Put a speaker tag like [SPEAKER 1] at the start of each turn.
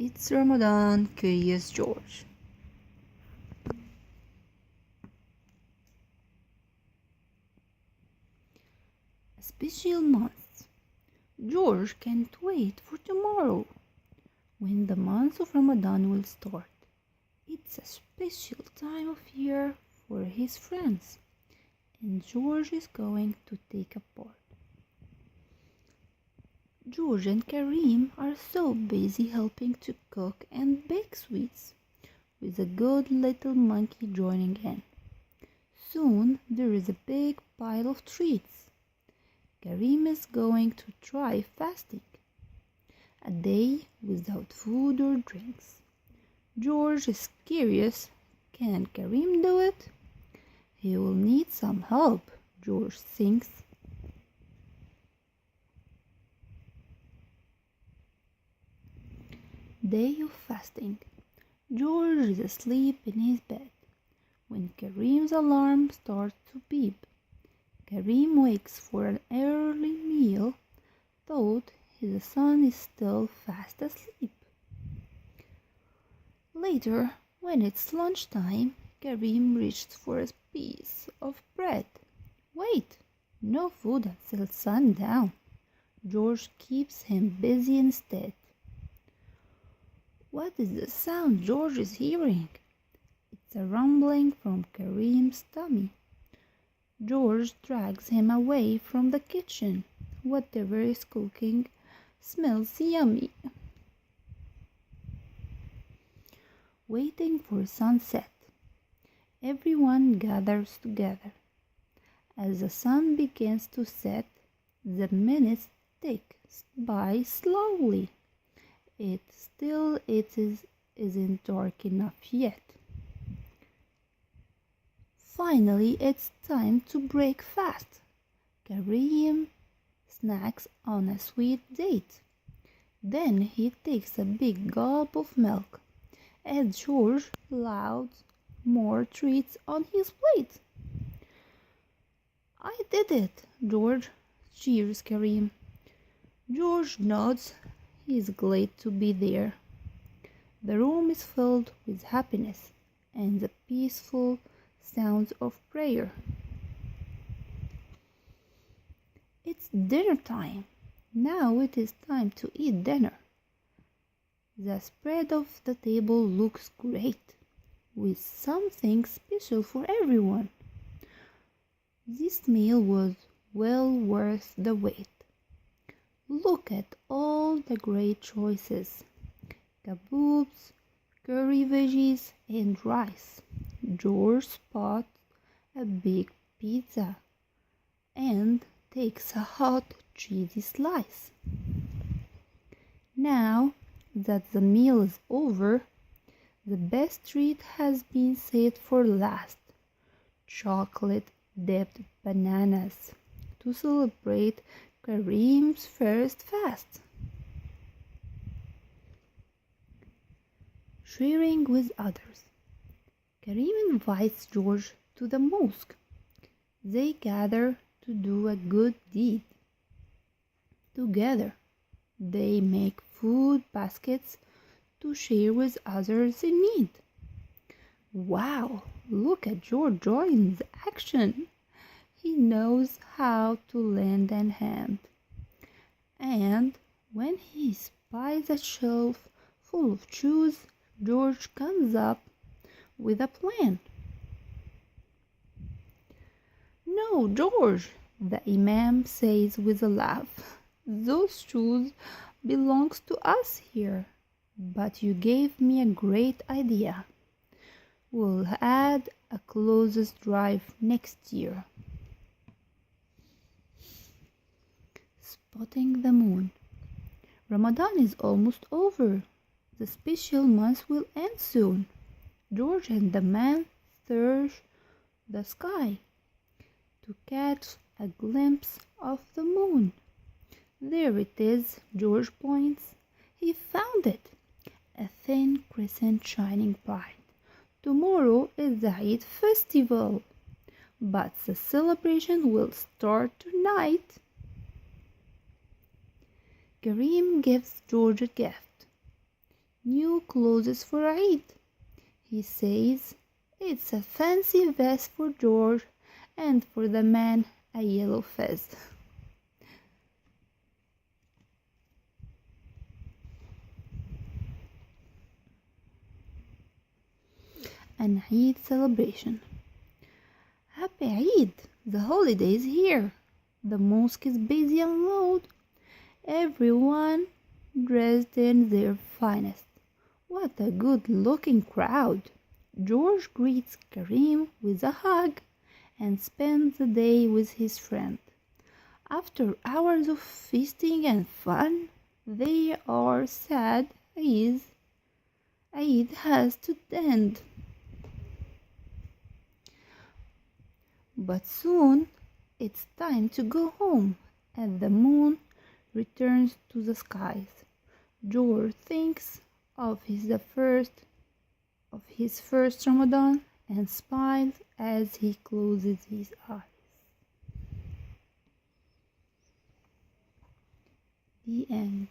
[SPEAKER 1] It's Ramadan, curious George. A special month. George can't wait for tomorrow, when the month of Ramadan will start. It's a special time of year for his friends, and George is going to take a part. George and Karim are so busy helping to cook and bake sweets, with a good little monkey joining in. Soon there is a big pile of treats. Karim is going to try fasting, a day without food or drinks. George is curious. Can Karim do it? He will need some help, George thinks. Day of fasting. George is asleep in his bed when Karim's alarm starts to beep. Karim wakes for an early meal, thought his son is still fast asleep. Later, when it's lunchtime, Karim reached for a piece of bread. Wait, no food until sundown. George keeps him busy instead. What is the sound George is hearing? It's a rumbling from Karim's tummy. George drags him away from the kitchen. Whatever is cooking smells yummy. Waiting for sunset. Everyone gathers together. As the sun begins to set, the minutes tick by slowly. Isn't dark enough yet. Finally, it's time to break fast. Karim snacks on a sweet date. Then he takes a big gulp of milk, and George allows more treats on his plate. I did it, George, cheers Karim. George nods. He is glad to be there. The room is filled with happiness and the peaceful sounds of prayer. It's dinner time. Now it is time to eat dinner. The spread of the table looks great, with something special for everyone. This meal was well worth the wait. Look at all the great choices. Kebabs, curry veggies, and rice. George spots a big pizza and takes a hot, cheesy slice. Now that the meal is over, the best treat has been saved for last. Chocolate-dipped bananas to celebrate Karim's first fast. Sharing with others. Karim invites George to the mosque. They gather to do a good deed. Together, they make food baskets to share with others in need. Wow, look at George joins action. He knows how to lend a hand. And when he spies a shelf full of shoes, George comes up with a plan. No, George, the Imam says with a laugh. Those shoes belongs to us here. But you gave me a great idea. We'll add a clothes drive next year. Spotting the moon. Ramadan is almost over. The special month will end soon. George and the man search the sky to catch a glimpse of the moon. There it is, George points. He found it. A thin crescent shining bright. Tomorrow is the Eid festival, but the celebration will start tonight. Karim gives George a gift. new clothes for Eid. He says it's a fancy vest for George and for the man a yellow fez. An Eid celebration. Happy Eid! The holiday is here. The mosque is busy and loud. Everyone dressed in their finest. What a good looking crowd! George greets Karim with a hug and spends the day with his friend. After hours of feasting and fun, they are sad Eid has to end. But soon it's time to go home, and the moon returns to the skies. George thinks of his first Ramadan and smiles as he closes his eyes. The end.